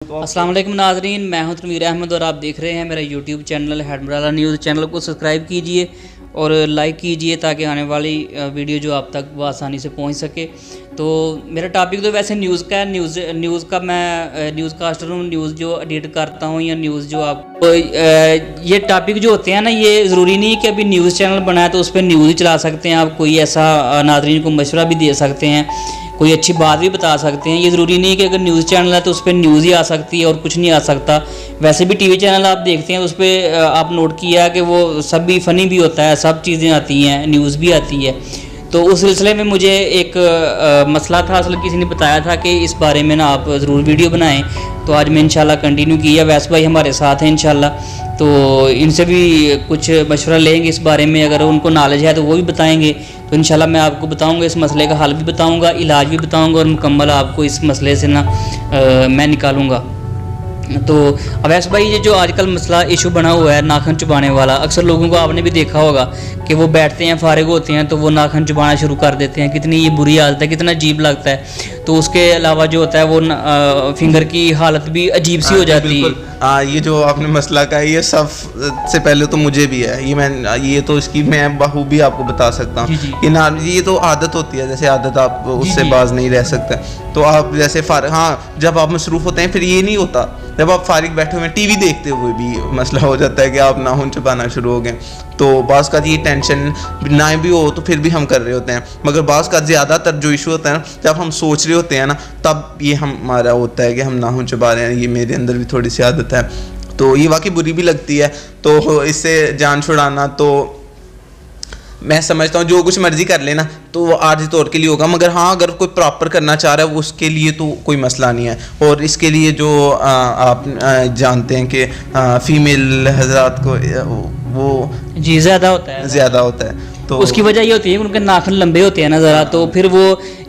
तो अस्सलाम वालेकुम नाज़रीन, मैं हूं तनवीर अहमद और आप देख रहे हैं मेरा YouTube channel Headmarala news. Channel को सब्सक्राइब कीजिए और लाइक कीजिए ताकि आने वाली वीडियो जो आप तक वो आसानी से पहुंच सके। तो मेरा टॉपिक तो वैसे न्यूज़ का है। न्यूज़ का मैं न्यूज़ कास्टर हूँ, न्यूज़ जो एडिट करता हूँ या न्यूज़ जो आप तो ये टॉपिक जो होते हैं ना, ये ज़रूरी नहीं है कि अभी न्यूज़ चैनल बनाया तो उस पर न्यूज़ ही चला सकते हैं। आप कोई ऐसा नाज़रीन को मशवरा भी दे सकते हैं, कोई अच्छी बात भी बता सकते हैं। ये ज़रूरी नहीं है कि अगर न्यूज़ चैनल है तो उस पर न्यूज़ ही आ सकती है और कुछ नहीं आ सकता। वैसे भी टीवी चैनल आप देखते हैं उस पर आप नोट किया कि वो सब भी फ़नी भी होता है, सब चीज़ें आती हैं, न्यूज़ भी आती है। तो उस सिलसिले में मुझे एक मसला था, असल किसी ने बताया था कि इस बारे में ना आप ज़रूर वीडियो बनाएं। तो आज मैं इंशाल्लाह कंटिन्यू किया। वैसे भाई हमारे साथ हैं इंशाल्लाह, तो इनसे भी कुछ मशवरा लेंगे इस बारे में। अगर उनको नॉलेज है तो वो भी बताएंगे। तो इंशाल्लाह मैं आपको बताऊंगा, इस मसले का हल भी बताऊंगा, इलाज भी बताऊंगा और मुकम्मल आपको इस मसले से ना मैं निकालूंगा। तो अवैस भाई, ये जो आजकल मसला इशू बना हुआ है नाखून चुबाने वाला, अक्सर लोगों को आपने भी देखा होगा कि वो बैठते हैं, फारिग होते हैं तो वो नाखून चुबाना शुरू कर देते हैं। कितनी ये बुरी आदत है, कितना अजीब लगता है। तो उसके अलावा जो होता है वो फिंगर की हालत भी अजीब सी हो जाती है। ये जो आपने मसला कहा है, ये सब से पहले तो मुझे भी है। ये तो इसकी मैं बखूबी आपको बता सकता हूँ कि ना, ये तो आदत होती है। जैसे आदत आप उससे बाज नहीं रह सकते। तो आप जैसे जब आप मसरूफ़ होते हैं फिर ये नहीं होता। जब आप फारिग बैठे हुए टीवी देखते हुए भी मसला हो जाता है कि आप नाखून चबाना शुरू हो गए। तो बाज़ का ये टेंशन ना भी हो तो फिर भी हम कर रहे होते हैं। मगर बाज़ का ज़्यादातर जो इशू होता है ना, जब हम सोच रहे होते हैं ना, तब ये हमारा होता है कि हम नाखून चबा रहे हैं। ये मेरे अंदर भी थोड़ी सी आदत है, तो ये वाकई बुरी भी लगती है। तो इससे जान छुड़ाना, तो मैं समझता हूँ जो कुछ मर्जी कर लेना तो वो आर्जी तौर के लिए होगा। मगर हाँ, अगर कोई प्रॉपर करना चाह रहा है वो, उसके लिए तो कोई मसला नहीं है। और इसके लिए जो आप जानते हैं कि फीमेल हज़रात को वो जी ज़्यादा होता है। तो उसकी वजह ये होती है कि उनके नाखून लंबे होते हैं ना ज़रा। तो फिर वो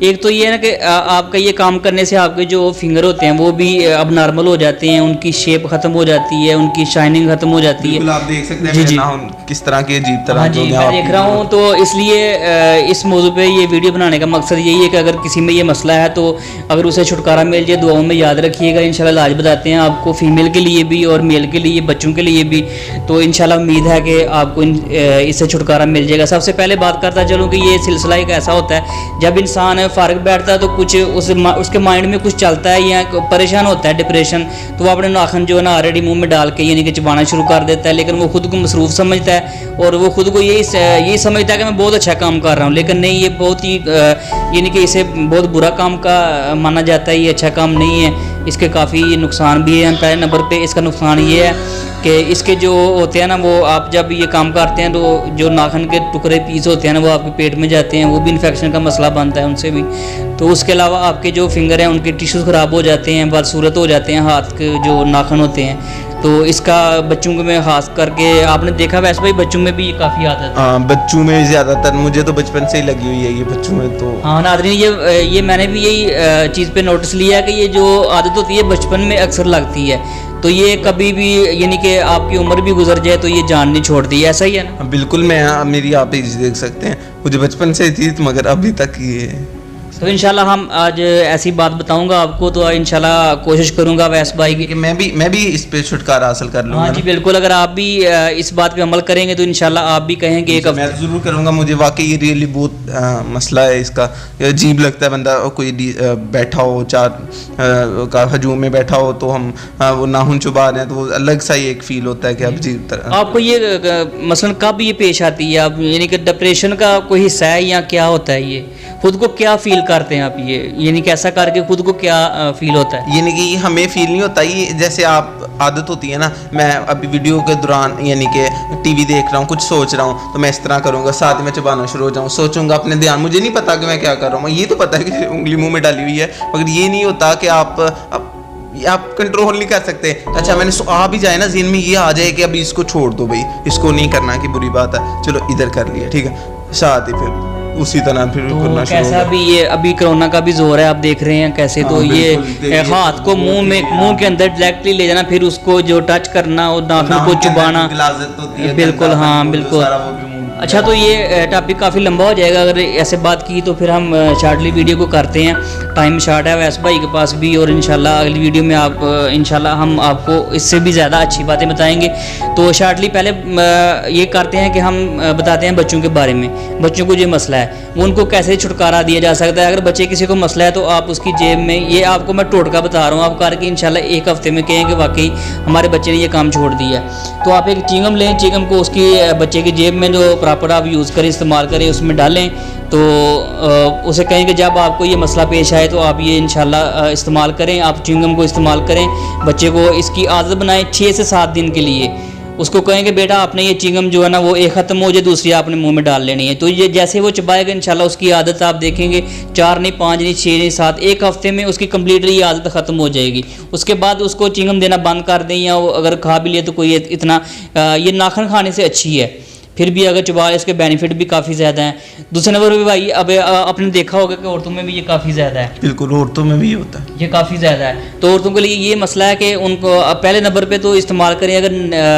एक तो ये है ना कि आपका ये काम करने से आपके जो फिंगर होते हैं वो भी अब नॉर्मल हो जाते हैं, उनकी शेप ख़त्म हो जाती है, उनकी शाइनिंग ख़त्म हो जाती है। आप देख सकते हैं नाखून किस तरह के अजीब तरह। हाँ जी, मैं देख रहा हूँ। तो इसलिए इस मौजू पे ये वीडियो बनाने का मकसद यही है कि अगर किसी में ये मसला है तो अगर उसे छुटकारा मिल जाए, दुआओं में याद रखिएगा। इंशाल्लाह इलाज बताते हैं आपको, फीमेल के लिए भी और मेल के लिए, बच्चों के लिए भी। तो इंशाल्लाह उम्मीद है कि आपको इससे छुटकारा मिल जाएगा। सबसे पहले बात करता चलूँ कि ये सिलसिला एक ऐसा होता है, जब इंसान फारिग बैठता है तो कुछ उसके माइंड में कुछ चलता है या परेशान होता है, डिप्रेशन, तो वो अपने नाखून जो है ना ऑलरेडी मुंह में डाल के यानी कि चबाना शुरू कर देता है। लेकिन वो खुद को मसरूफ़ समझता है और वो खुद को यही समझता है कि मैं बहुत अच्छा काम कर रहा हूँ। लेकिन नहीं, ये बहुत ही यानी कि इसे बहुत बुरा काम का माना जाता है। ये अच्छा काम नहीं है, इसके काफ़ी नुकसान भी हैं। पहले नंबर पे इसका नुकसान ये है कि इसके जो होते हैं ना, वो आप जब ये काम करते हैं तो जो नाखून के टुकड़े पीस होते हैं ना, वो आपके पेट में जाते हैं, वो भी इन्फेक्शन का मसला बनता है उनसे भी। तो उसके अलावा आपके जो फिंगर हैं उनके टिश्यूज़ ख़राब हो जाते हैं, बदसूरत हो जाते हैं हाथ के जो नाखून होते हैं। तो इसका बच्चों में खास करके आपने देखा, वैसे भाई बच्चों में भी ये काफ़ी आदत है। हाँ, बच्चों में ज़्यादातर, मुझे तो बचपन से ही लगी हुई है ये बच्चों में। तो हाँ नाज़रीन, ये मैंने भी यही चीज़ पे नोटिस लिया है कि ये जो आदत होती है बचपन में अक्सर लगती है। तो ये कभी भी यानी कि आपकी उम्र भी गुजर जाए तो ये जान नहीं छोड़ती, ऐसा ही है ना? बिल्कुल। मेरी आप देख सकते हैं, मुझे बचपन से थी मगर अभी तक ये। तो इंशाल्लाह हम आज ऐसी बात बताऊंगा आपको। तो इंशाल्लाह कोशिश करूंगा वैस भाई की कि मैं भी इस पे छुटकारा हासिल कर लूँगा। हाँ जी बिल्कुल, अगर आप भी इस बात पे अमल करेंगे तो इंशाल्लाह आप भी कहेंगे एक मैं ज़रूर करूँगा। मुझे वाकई ये रियली बहुत मसला है इसका। अजीब लगता है, बंदा कोई बैठा हो, का हजूम में बैठा हो तो हम वो नाखून चुबा रहे हैं तो वो अलग सा ही एक फील होता है कि अब अजीब तरह। आपको ये मसलन कब ये पेश आती है? आप यानी कि डिप्रेशन का कोई हिस्सा है या क्या होता है? ये खुद को क्या फील करते हैं आप? ये यानी कि ऐसा करके खुद को क्या फील होता है? यानी कि हमें फील नहीं होता। ये जैसे आप आदत होती है ना, मैं अभी वीडियो के दौरान यानी कि टीवी देख रहा हूँ, कुछ सोच रहा हूँ तो मैं इस तरह करूँगा, साथ में चबाना शुरू हो जाऊँ, सोचूंगा अपने ध्यान, मुझे नहीं पता कि मैं क्या कर रहा हूँ। ये तो पता है कि उंगली मुंह में डाली हुई है, मगर ये नहीं होता कि आप कंट्रोल नहीं कर सकते। अच्छा, मैंने आ भी जाए ना ज़हन में, ये आ जाए कि अभी इसको छोड़ दो भाई, इसको नहीं करना कि बुरी बात है, चलो इधर कर लिया, ठीक है, साथ ही फिर उसी तरह फिर करना शुरू। कैसा भी ये अभी कोरोना का भी जोर है, आप देख रहे हैं कैसे। तो ये हाथ को मुंह के अंदर डायरेक्टली ले जाना, फिर उसको जो टच करना और नाखून को चुबाना, बिल्कुल हाँ बिल्कुल। अच्छा, तो ये टॉपिक काफ़ी लंबा हो जाएगा अगर ऐसे बात की, तो फिर हम शॉर्टली वीडियो को करते हैं। टाइम शॉर्ट है वैस भाई के पास भी, और इंशाल्लाह अगली वीडियो में आप इंशाल्लाह हम आपको इससे भी ज़्यादा अच्छी बातें बताएंगे। तो शॉर्टली पहले ये करते हैं कि हम बताते हैं बच्चों के बारे में। बच्चों को जो मसला है वो उनको कैसे छुटकारा दिया जा सकता है। अगर बच्चे किसी को मसला है तो आप उसकी जेब में, ये आपको मैं टोटका बता रहा हूँ, आप करके इंशाल्लाह एक हफ्ते में कहें कि वाकई हमारे बच्चे ने ये काम छोड़ दिया है। तो आप एक चिंगम लें, चिंगम को उसकी बच्चे की जेब में जो प्रॉपर आप यूज़ करें, इस्तेमाल करें, उसमें डालें। तो उसे कहें कि जब आपको ये मसला पेश आए तो आप ये इंशाल्लाह इस्तेमाल करें, आप च्युइंगम को इस्तेमाल करें। बच्चे को इसकी आदत बनाएं 6 से 7 दिन के लिए। उसको कहें कि बेटा आपने ये चिंगम जो है ना वो एक ख़त्म हो जाए, दूसरी आपने मुंह में डाल लेनी है। तो ये जैसे वो चबाएगा इंशाल्लाह उसकी आदत आप देखेंगे 4 नहीं, 5 नहीं, 6 नहीं, 7, एक हफ्ते में उसकी कम्प्लीटली ये आदत ख़त्म हो जाएगी। उसके बाद उसको चिंगम देना बंद कर दें, या अगर खा भी ले तो कोई इतना ये नाखन खाने से अच्छी है, फिर भी अगर चबा इसके बेनिफिट भी काफ़ी ज़्यादा हैं। दूसरे नंबर पे भाई अब आपने देखा होगा कि औरतों में भी ये काफ़ी ज़्यादा है। बिल्कुल, औरतों में भी होता है, ये काफ़ी ज़्यादा है। तो औरतों के लिए ये मसला है कि उनको पहले नंबर पे तो इस्तेमाल करें, अगर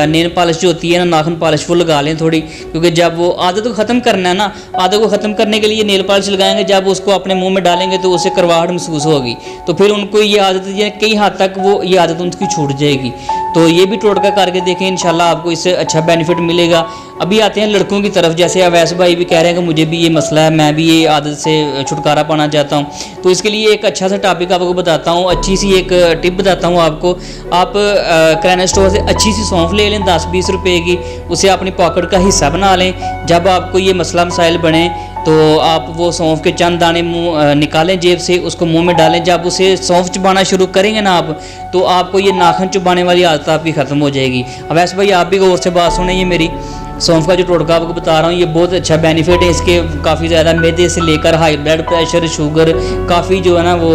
नेल पॉलिश जो होती है ना, नाखन पॉलिश, वो लगा लें थोड़ी, क्योंकि जब वो आदत को ख़त्म करना है ना, आदत को ख़त्म करने के लिए नेल पॉलिश लगाएंगे, जब उसको अपने मुँह में डालेंगे तो उससे करवाहट महसूस होगी, तो फिर उनको ये आदत कई हद तक वो ये आदत उनकी छूट जाएगी। तो ये भी टोटका करके देखें, इंशाल्लाह आपको इससे अच्छा बेनिफिट मिलेगा। अभी आते हैं लड़कों की तरफ। जैसे अवैस भाई भी कह रहे हैं कि मुझे भी ये मसला है, मैं भी ये आदत से छुटकारा पाना चाहता हूँ। तो इसके लिए एक अच्छा सा टॉपिक आपको बताता हूँ, अच्छी सी एक टिप बताता हूँ आपको। आप किराना स्टोर से अच्छी सी सौंफ ले लें 10-20 रुपए की, उसे अपनी पॉकेट का हिस्सा बना लें। जब आपको ये मसला मसाइल बने तो आप वो सौंफ के चंद दाने मुँह निकालें जेब से, उसको मुंह में डालें। जब उसे सौंफ चबाना शुरू करेंगे ना आप, तो आपको ये नाखन चबाने वाली आदत आपकी ख़त्म हो जाएगी। अब वैसे भाई आप भी गौर से बात सुने, ये मेरी सौंफ का जो टोटका आपको बता रहा हूँ ये बहुत अच्छा बेनिफिट है इसके। काफ़ी ज़्यादा मैदे से लेकर हाई ब्लड प्रेशर, शुगर, काफ़ी जो है ना वो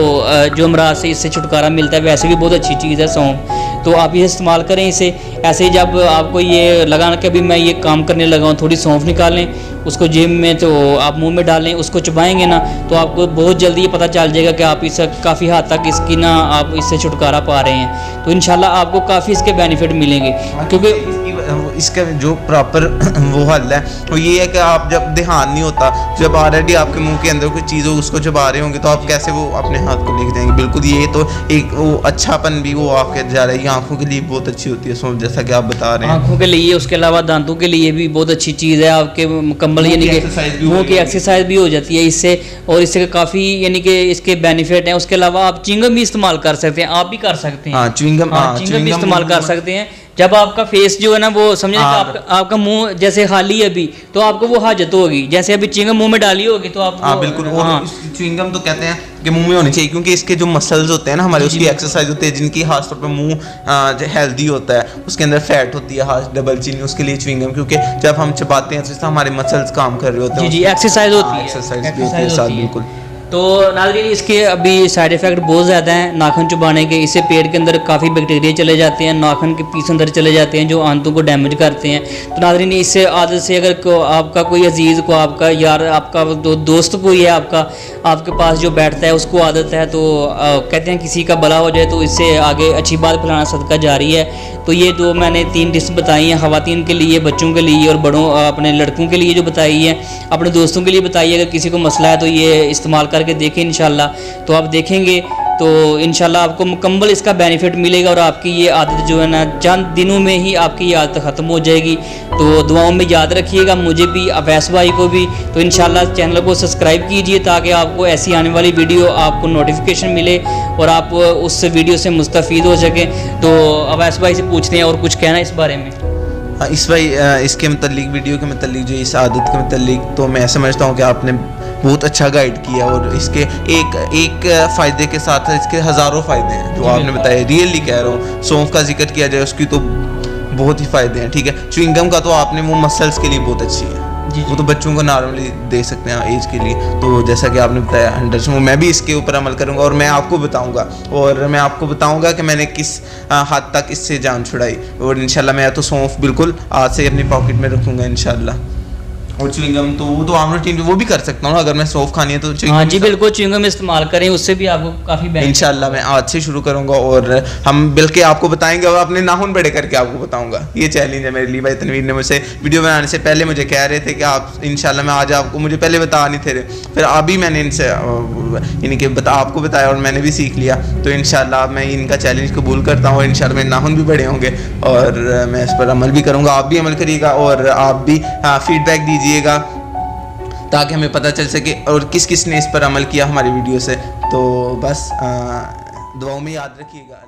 जो अमराज से इससे छुटकारा मिलता है। वैसे भी बहुत अच्छी चीज़ है सौंफ, तो आप ये इस्तेमाल करें इसे। ऐसे ही जब आपको ये लगा कि अभी मैं ये काम करने लगा हूँ, थोड़ी सौंफ निकालें, उसको जेब में तो आप मुंह में डालें, उसको चबाएंगे ना तो आपको बहुत जल्दी ये पता चल जाएगा कि आप इस काफ़ी हद तक इसकी ना आप इससे छुटकारा पा रहे हैं। तो इंशाल्लाह आपको काफ़ी इसके बेनिफिट मिलेंगे, क्योंकि इसका जो प्रॉपर वो हल है वो ये है कि आप जब ध्यान नहीं होता, जब ऑलरेडी आपके मुंह के अंदर कोई चीज़ हो उसको चबा रहे होंगे, तो आप कैसे वो अपने हाथ को लेके जाएंगे। बिल्कुल, ये तो एक वो अच्छापन भी वो आपके जा रहा है। ये आँखों के लिए बहुत अच्छी होती है सौंफ, जैसा कि आप बता रहे हैं, आँखों के लिए। उसके अलावा दांतों के लिए भी बहुत अच्छी चीज़ है। आपके मुकम्मल यानी कि मुँह की एक्सरसाइज भी हो जाती है इससे, और इससे काफ़ी यानी कि इसके बेनिफिट हैं। उसके अलावा आप चिंगम भी इस्तेमाल कर सकते हैं, आप भी कर सकते हैं। चिंगम भी इस्तेमाल कर सकते हैं। जब आपका फेस जो है ना वो समझे कि आपका मुंह जैसे खाली है अभी, तो आपको वो हाजत होगी। जैसे अभी चिंगम मुंह में डाली होगी तो आप बिल्कुल। च्युइंगम तो कहते हैं कि मुंह में होनी चाहिए, क्योंकि इसके जो मसल्स होते हैं ना हमारे, उसकी एक्सरसाइज होती है, जिनकी खास तौर पे मुंह हेल्दी होता है, उसके अंदर फैट होती है डबल चीनी, उसके लिए च्युइंगम, क्योंकि जब हम चबाते हैं तो हमारे मसल्स काम कर रहे होते हैं। जी, एक्सरसाइज होती है, एक्सरसाइज भी होती है साथ। बिल्कुल। तो नाज़रीन इसके अभी साइड इफ़ेक्ट बहुत ज़्यादा हैं नाखून चबाने के। इससे पेट के अंदर काफ़ी बैक्टीरिया चले जाते हैं, नाखून के पीस अंदर चले जाते हैं जो आंतों को डैमेज करते हैं। तो नाज़रीन इससे आदत से अगर आपका कोई अजीज़ को, आपका यार, आपका दोस्त कोई है आपके पास जो बैठता है उसको आदत है, तो कहते हैं किसी का भला हो जाए तो इससे आगे अच्छी बात फैलाना सदका जारी है। तो ये जो मैंने 3 डिश बताई हैं ख़वातीन के लिए, बच्चों के लिए और बड़ों अपने लड़कों के लिए जो बताई है, अपने दोस्तों के लिए बताइए। अगर किसी को मसला है तो ये इस्तेमाल करके देखें इंशाल्लाह, तो आप देखेंगे तो इंशाल्लाह आपको मुकम्मल इसका बेनिफिट मिलेगा और आपकी ये आदत जो है ना चंद दिनों में ही आपकी ये आदत ख़त्म हो जाएगी। तो दुआओं में याद रखिएगा, मुझे भी, अवैस भाई को भी। तो इंशाल्लाह चैनल को सब्सक्राइब कीजिए ताकि आपको ऐसी आने वाली वीडियो आपको नोटिफिकेशन मिले और आप उस वीडियो से मुस्तफ़ीद हो सकें। तो अवैस भाई से पूछते हैं और कुछ कहना इस बारे में। इस भाई इसके मतलब वीडियो के मतलब जो इस आदत के मतलब, तो मैं समझता हूँ कि आपने बहुत अच्छा गाइड किया और इसके एक फ़ायदे के साथ इसके हज़ारों फ़ायदे हैं जो आपने बताए। रियली कह रहा हूँ, सौंफ का जिक्र किया जाए उसकी तो बहुत ही फ़ायदे हैं, ठीक है। च्युइंगम का तो आपने वो मसल्स के लिए बहुत अच्छी है, वो तो बच्चों को नॉर्मली दे सकते हैं एज के लिए। तो जैसा कि आपने बताया 100%, मैं भी इसके ऊपर अमल करूंगा और मैं आपको बताऊंगा कि मैंने किस हद तक इससे जान छुड़ाई। और इंशाल्लाह मैं तो सौंफ बिल्कुल आज से अपनी पॉकेट में रखूंगा इंशाल्लाह। और च्युइंगम तो वो तो आम रूटीन वो भी कर सकता हूँ अगर मैं सौंफ खानी है तो हाँ जी बिल्कुल च्युइंगम इस्तेमाल करें, उससे भी आपको काफ़ी बेनिफिट। इंशाल्लाह मैं आज से शुरू करूंगा और हम बल्कि आपको बताएंगे और अपने नाखून बड़े करके आपको बताऊंगा। ये चैलेंज है मेरे लिए। भाई तनवीर ने मुझसे वीडियो बनाने से पहले मुझे कह रहे थे कि आप इंशाल्लाह मैं आज आपको, मुझे पहले बता नहीं थे रहे, फिर अभी मैंने इनसे यानी कि आपको बताया और मैंने भी सीख लिया। तो इंशाल्लाह मैं इनका चैलेंज कबूल करता हूँ और इंशाल्लाह मेरे नाखून भी बड़े होंगे और मैं इस पर अमल भी करूँगा। आप भी अमल करिएगा और आप भी फीडबैक दीजिएगा ताकि हमें पता चल सके और किस किस ने इस पर अमल किया हमारी वीडियो से। तो बस दुआओं में याद रखिएगा।